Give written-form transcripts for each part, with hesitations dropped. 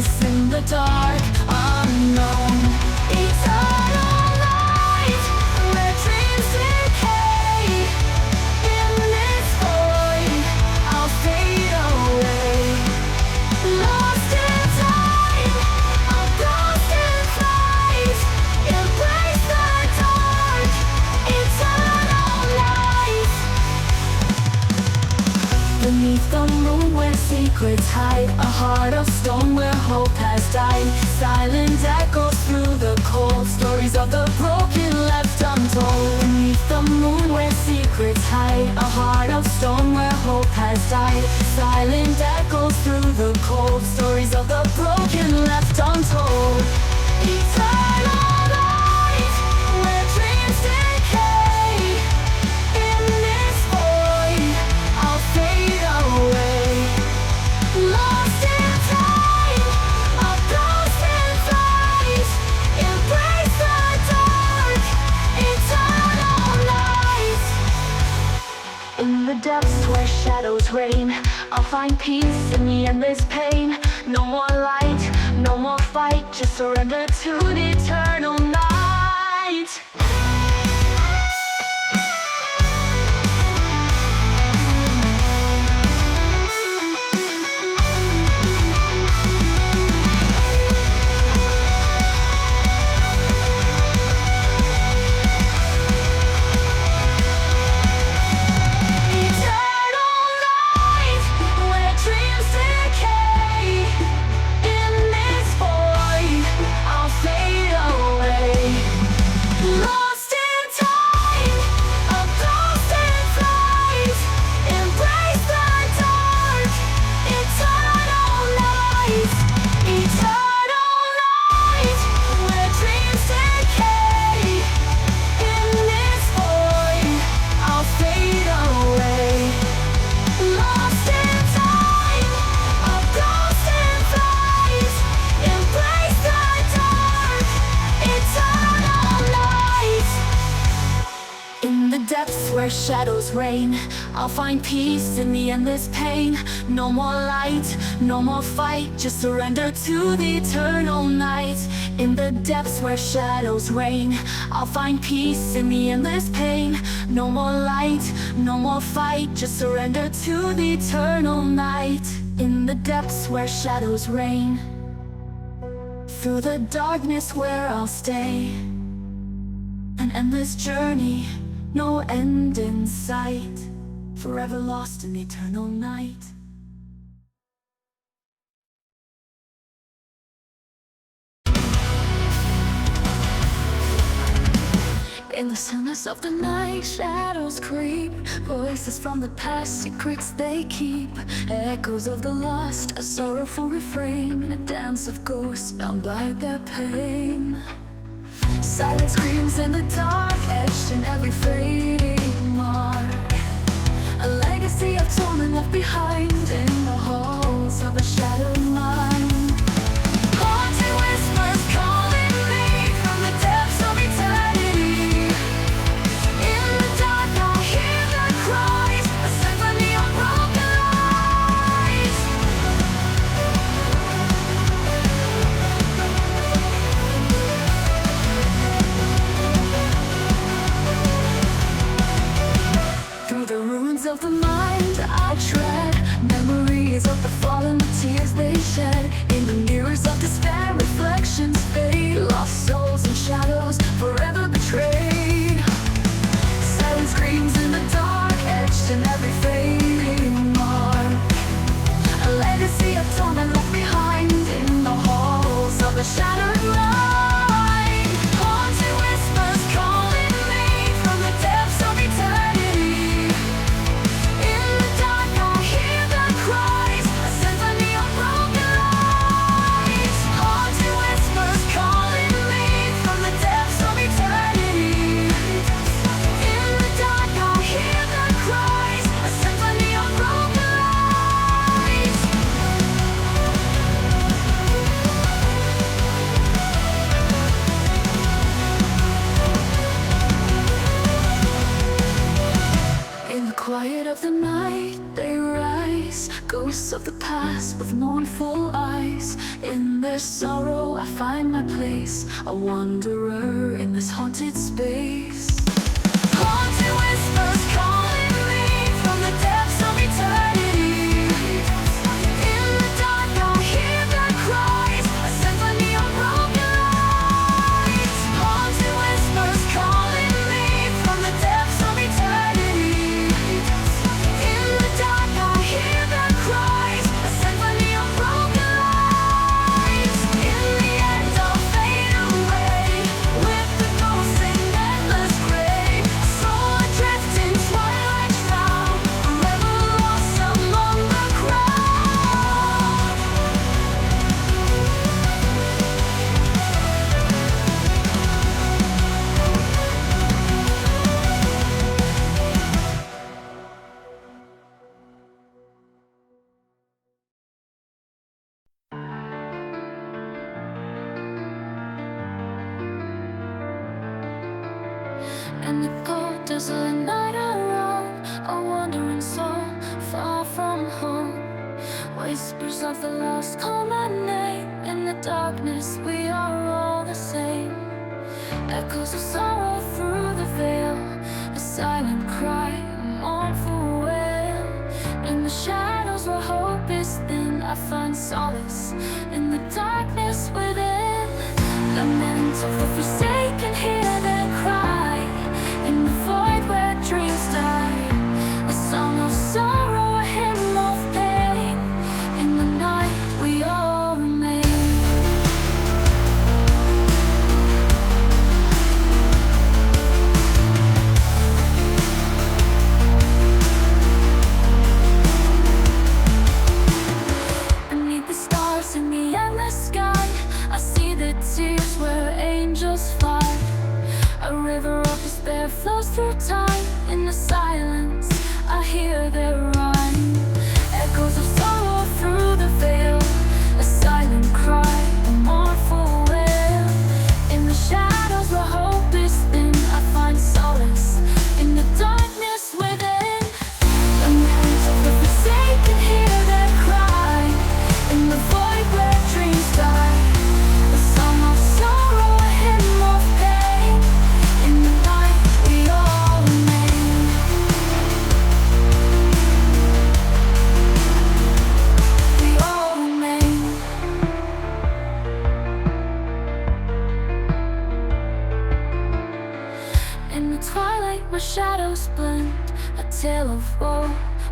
darkness in the dark unknown. Eternal light, where dreams decay. In this void, I'll fade away. Lost in time, I'm lost in flight. Embrace the dark, eternal light. Beneath the moon where secrets hide, a heart of stone where hope has died. Silent echoes through the cold, stories of the broken left untold. Beneath the moon where secrets hide, a heart of stone where hope has died. Silent echoes through the cold, stories of the broken left untold. Eternal light, where dreams decay. In this void, I'll fade away. Lost in time, I'm lost in flight. Embrace the dark, eternal light. In the depths where shadows reign, I'll find peace in the endless pain. No more light, no more fight, just surrender to the eternal night. Eternal light, where dreams decay. In this void, I'll fade away. Lost in time, I'm lost in flight. Embrace the dark, eternal light. Eternal light, where dreams decay. In this void, I'll fade away. Lost in time, I'm lost in flight. Embrace the dark, eternal light. In the depths where shadows reign, I'll find peace in the endless pain. No more light, no more fight, just surrender to the eternal night. In the depths where shadows reign, I'll find peace in the endless pain. No more light, no more fight, just surrender to the eternal night. In the depths where shadows reign, through the darkness where I'll stay. An endless journey, no end in sight, forever lost in eternal night. In the stillness of the night, shadows creep. Voices from the past, secrets they keep. Echoes of the lost, a sorrowful refrain. A dance of ghosts bound by their pain. Silent screams in the dark, etched in every fading mark. A legacy of torment left behind in the halls of a shattered mind. Haunted whispers calling me from the depths of eternity. In the dark I hear their cries, a symphony of broken lights. Through the ruins of the mind I tread, memories of the fallen, the tears they shed. In the mirrors of despair, reflections fade. Lost souls and shadows, forever betrayed. Silent screams in the dark, etched in every fading mark. A legacy of torment left behind in the halls of a shattered mind. Haunted whispers calling me from the depths of eternity. In the dark I hear their cries, a symphony of broken lights. of the past with mournful eyes. In their sorrow I find my place, a wanderer in this haunted space. Haunted whispers calling me from the depths of eternity. In the dark I hear their cries, a symphony of broken lights. Haunted whispers calling me from the depths of eternity. In the dark I hear their cries, a symphony of broken lights. In the end I'll fade away with the ghosts in endless grave. Soul adrift in twilight now, forever lost among the crowd. In the cold, desolate night I roam, a wandering soul, far from home. Whispers of the lost call my name. In the darkness we are all the same. Echoes of sorrow through the veil, a silent cry, a mournful wail. In the shadows where hope is thin, I find solace in the darkness within. Lament of the forsaken, hear their cry. In the void where dreams die, a song of sorrow, a hymn of pain. In the night we all remain. Beneath the stars in the endless sky, I see the tears where angels fly. A river of despair flows through time. In the silence I hear their rhyme. Echoes of sorrow through the veil, a silent cry, a mournful wail. In the shadows where hope is thin, I find solace in the darkness within. The hands of the forsaken hear their cry. In the void where dreams die, a song of sorrow, a hymn of pain. In the night we all remain. We all remain. In the twilight where shadows blend, a tale of woe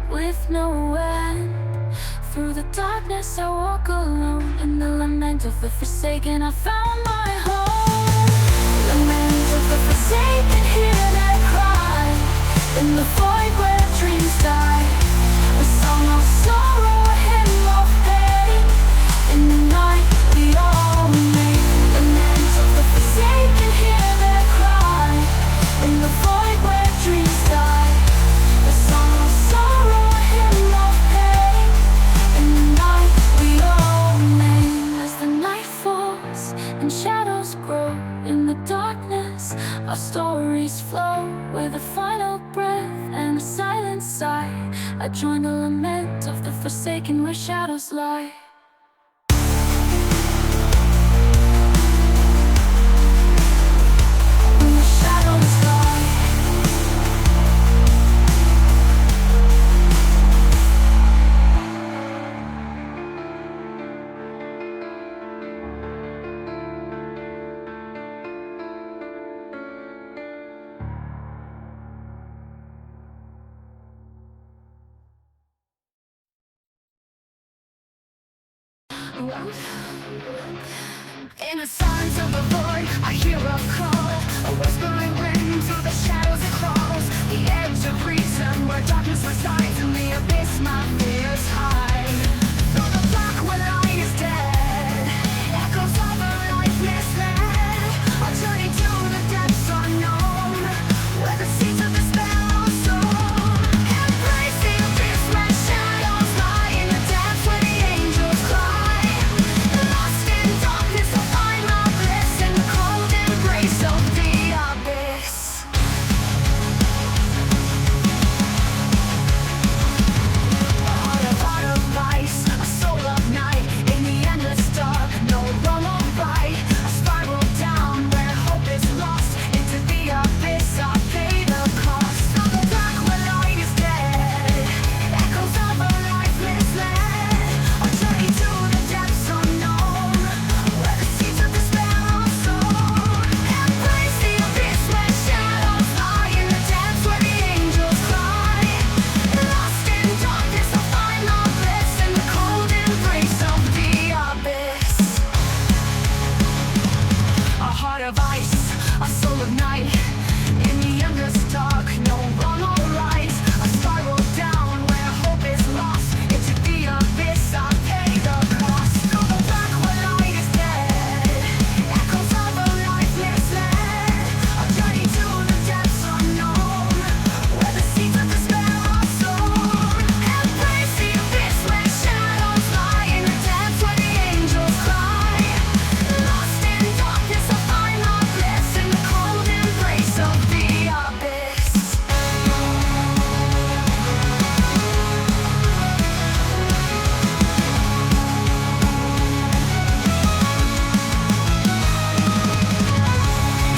with no end. Through the darkness I walk alone. In the lament of the forsaken I found my home. Lament of the forsaken, hear their cry. In the void where dreams die, a song of sorrow, a hymn of pain. In the night we all remain. Lament of the forsaken, hear their cry. In the void where dreams die, a song of sorrow, a hymn of pain. In the night we all remain. As the night falls and shadows grow, in the darkness our stories flow. With a final breath and a silent sigh, I join the lament of the forsaken where shadows lie. When the shadows lie. In the silence of the void, I hear a call, a whispering wind through the shadows it crawls. The edge of reason where darkness resides, in the abyss my fears hide. Through the dark where light is dead, echoes of a life misled are turning to the depths unknown, where the seeds of despair are sown. Embrace the abyss where shadows lie, in the depths where the angels cry. Lost in darkness, I'll find my bliss in the cold embrace of thee. light. In the endless dark, no wrong or right. I spiral down where hope is lost. Into the abyss, I pay the cost. Through the black where light is dead, echoes of a life misled. A journey to the depths unknown, where the seeds of despair are sown. Embrace the abyss where shadows lie. In the depths where the angels cry. Lost in darkness, I find my bliss in the cold embrace of the abyss.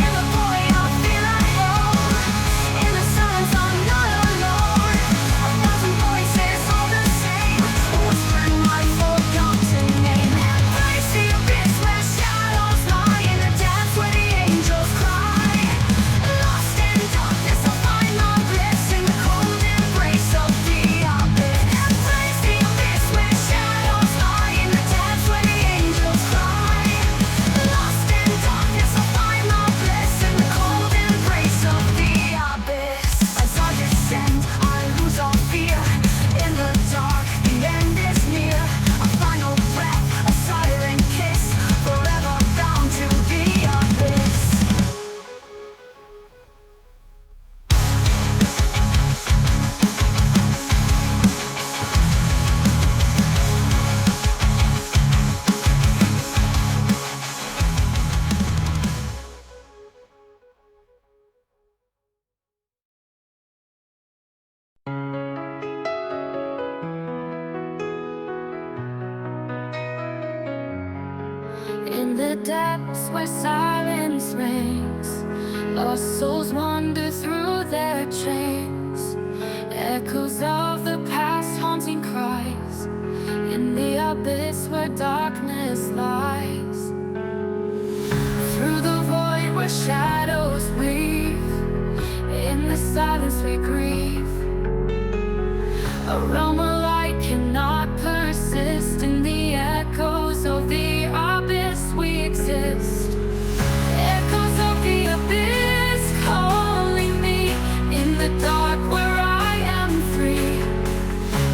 In the void, I feel at home. In the silence, I'm not alone. A thousand voices, all the same, whispering my forgotten name. Embrace the abyss where shadows lie. In the depths where the angels cry. Lost in darkness, I find my bliss in the cold embrace of the abyss. Embrace the abyss where shadows lie. In the depths where the angels cry. Lost in darkness, I find my bliss in the cold embrace of the abyss. As I descend, I lose all fear. In the dark, the end is near. A final breath, a silent kiss, forever bound to the abyss. In the depths where silence reigns, lost souls wander through their chains. Echoes of the past haunting cries. In the abyss where darkness lies. Through the void where shadows weave. In the silence we grieve. A realm where light cannot persist. In the echoes of the abyss we exist. Echoes of the abyss calling me. In the dark where I am free.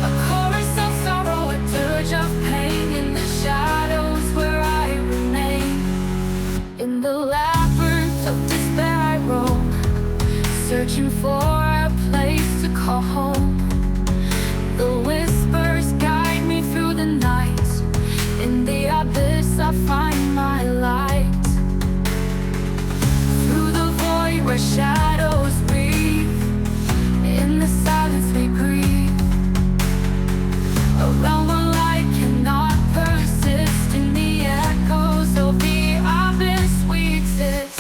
A chorus of sorrow, a dirge of pain. In the shadows where I remain. In the labyrinth of despair I roam, searching for a place to call home. The whispers guide me through the night. In the abyss I find my light. Through the void where shadows weave. In the silence we grieve. A realm where light cannot persist. In the echoes of the abyss we exist.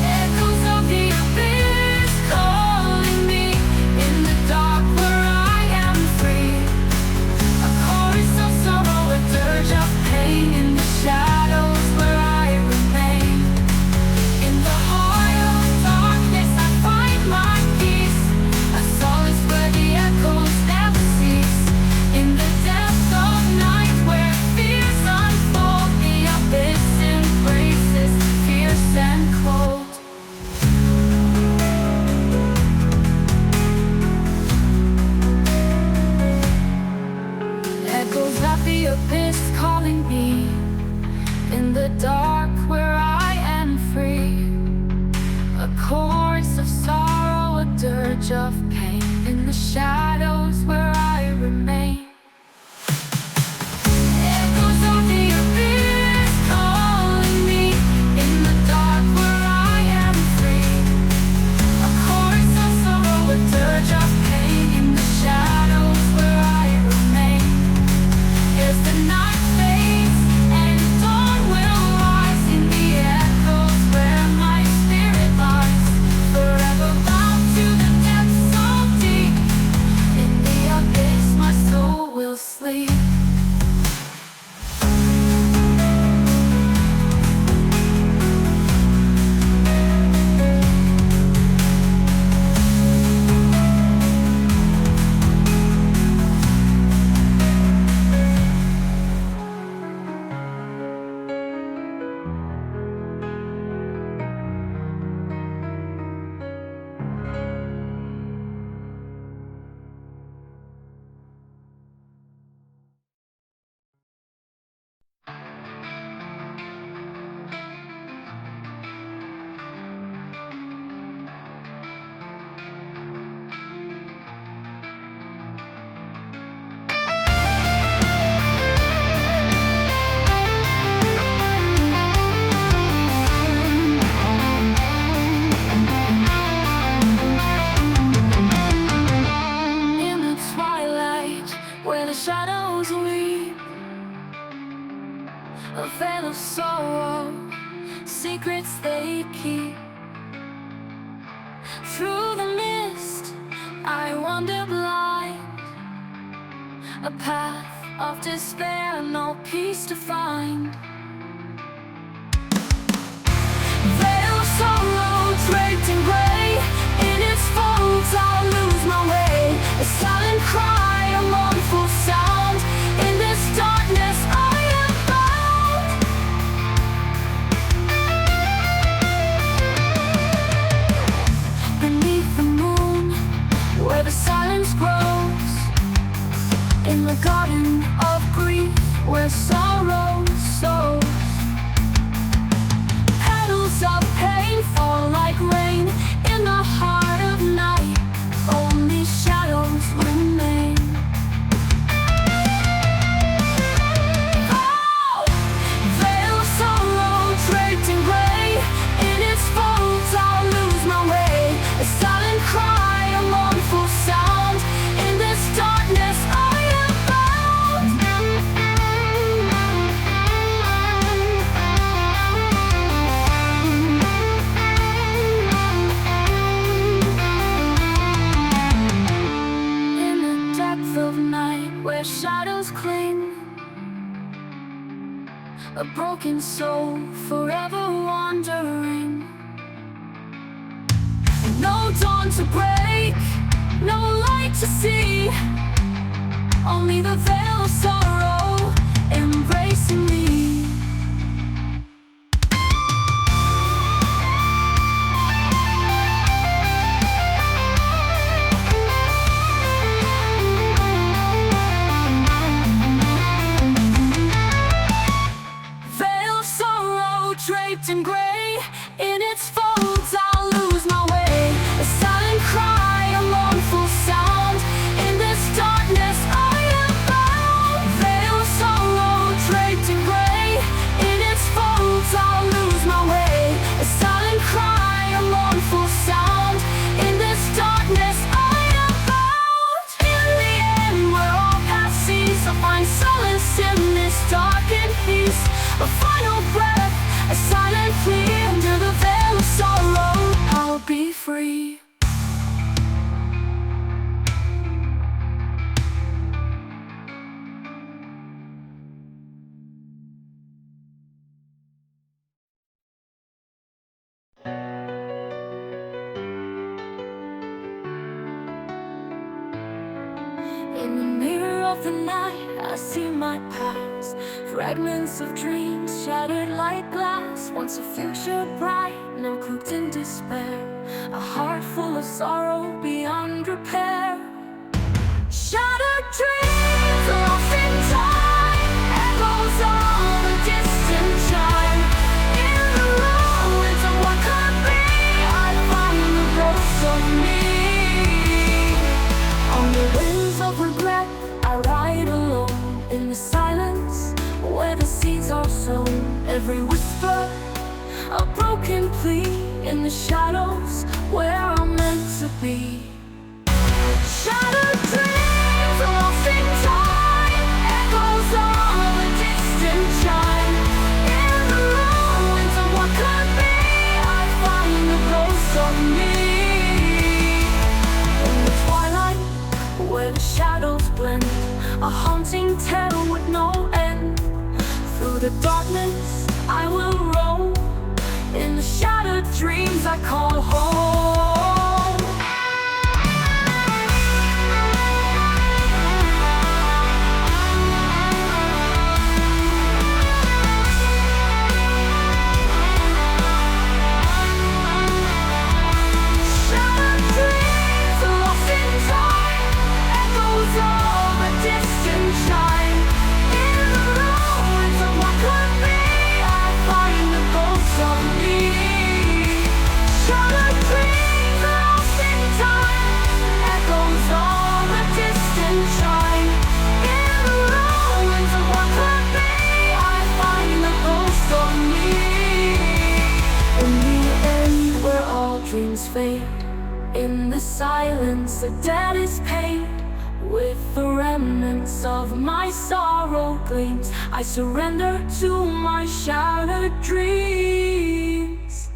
Echoes of the abyss calling me. In the dark where I am free. A chorus of sorrow, a dirge of pain. In the shadows where I remain. In the heart of darkness I find my peace. A solace where the echoes never cease. In the depth of night where fears unfold. The abyss embraces, fierce and cold. Echoes of the abyss calling me. In the dark where I am free. A chorus of sorrow, a dirge of pain. In the shadows where I remain. Echoes of the abyss calling me. In the dark where I am free. A chorus of sorrow, a dirge of pain. In the shadows where I remain. As the night fades and dawn will rise. In the echoes where my spirit lies. Forever bound to the depths so deep. In the they keep. Through the mist, I wander blind, a path of despair, no peace to find. Veil of sorrow draped in gray, in its folds I'll lose my way. A silent cry, a mournful sound, in this darkness I am bound. Beneath the moon, where the silence grows, in the garden of grief, where sorrow sows. Petals of pain fall like rain in the heart of night. Only shadows remain. Oh, veil of sorrow draped in gray, in its folds I'll lose my way. A silent cry, a mournful sound, in this darkness I am bound. In the depth of night, where shadows cling, a broken soul forever wandering. No dawn to break, no light to see, only the veil of sorrow embracing me. Veil of sorrow draped in gray, in its folds I'll lose my way. A silent cry, a mournful sound, in this darkness I am bound. Veil of sorrow draped in gray, in its folds I'll lose my way. A silent cry, a mournful sound, in this darkness I am bound. In the end, where all paths cease, I'll find solace in this darkened peace. A final breath, a silent plea, under the veil of sorrow I'll be free. In the mirror of the night, I see my past. Fragments of dreams shattered like glass. Once a future bright, now cooked in despair. A heart full of sorrow beyond repair. Shattered dreams lost in time, echoes of a distant chime. In the ruins of what could be, I find the ghosts of me. On the wings of regret, I ride alone in the silence where the seeds are sown. Every whisper, a broken plea, in the shadows where I'm meant to be. Shattered dreams lost in time, echoes of a distant chime. In the ruins of what could be, I find the ghosts of me. In the twilight, where the shadows blend, a haunting tale with no end. Through the darkness, I will roam, in the shattered dreams I call home. Shattered dreams lost in time, echoes of a distant chime. In the ruins of what could be, I find the ghosts of me. Shattered dreams lost in time, echoes of a distant chime. In the ruins of what could be, I find the ghosts of me. In the end, where all dreams fade, in the silence the dead is paid. With the remnants of my sorrow gleams, I surrender to my shattered dreams.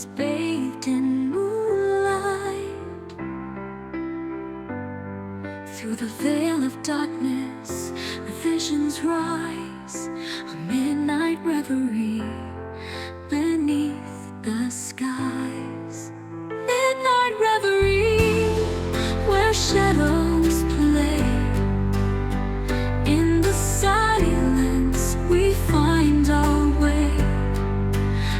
is bathed in moonlight. Through the veil of darkness, visions rise, a midnight reverie beneath the skies. Midnight reverie, where shadows play. In the silence we find our way.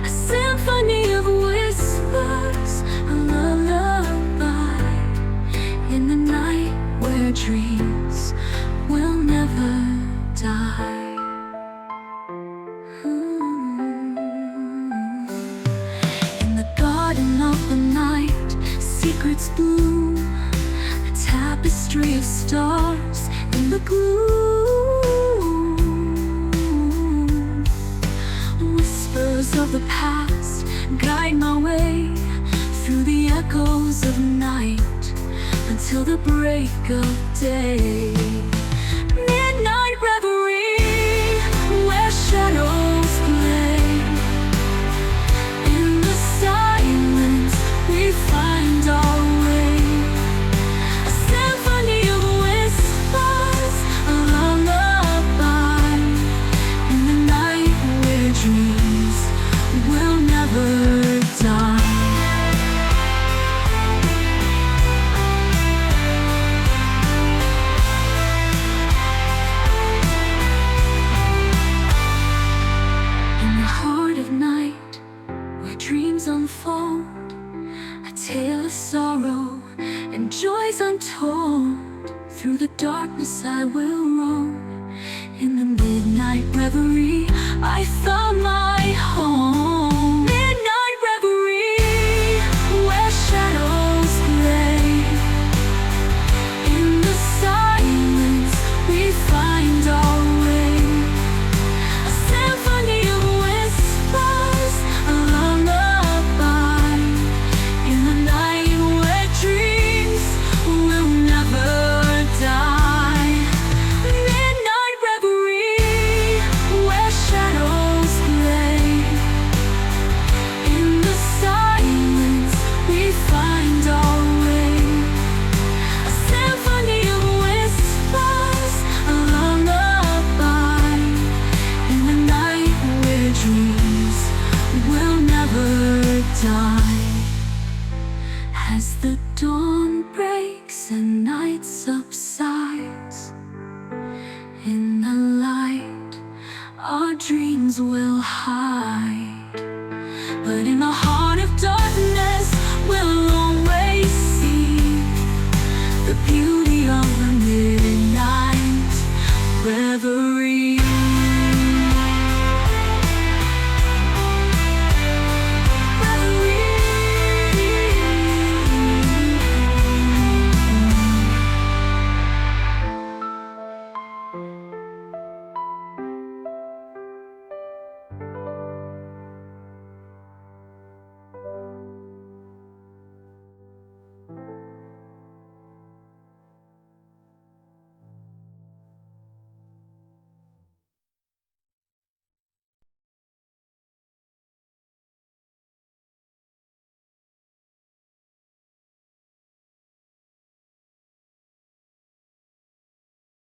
A symphony of whispers, a lullaby. In the night where dreams will never die. In the garden of the night, secrets bloom, a tapestry of stars in the gloom. Whispers of the past guide my way through the echoes of night until the break of day. Midnight reverie, where shadows play. In the silence we find our way. A symphony of whispers, a lullaby. In the night where dreams will never die. Dreams unfold, a tale of sorrow and joys untold. Through the darkness I will roam. In the midnight reverie I found my home.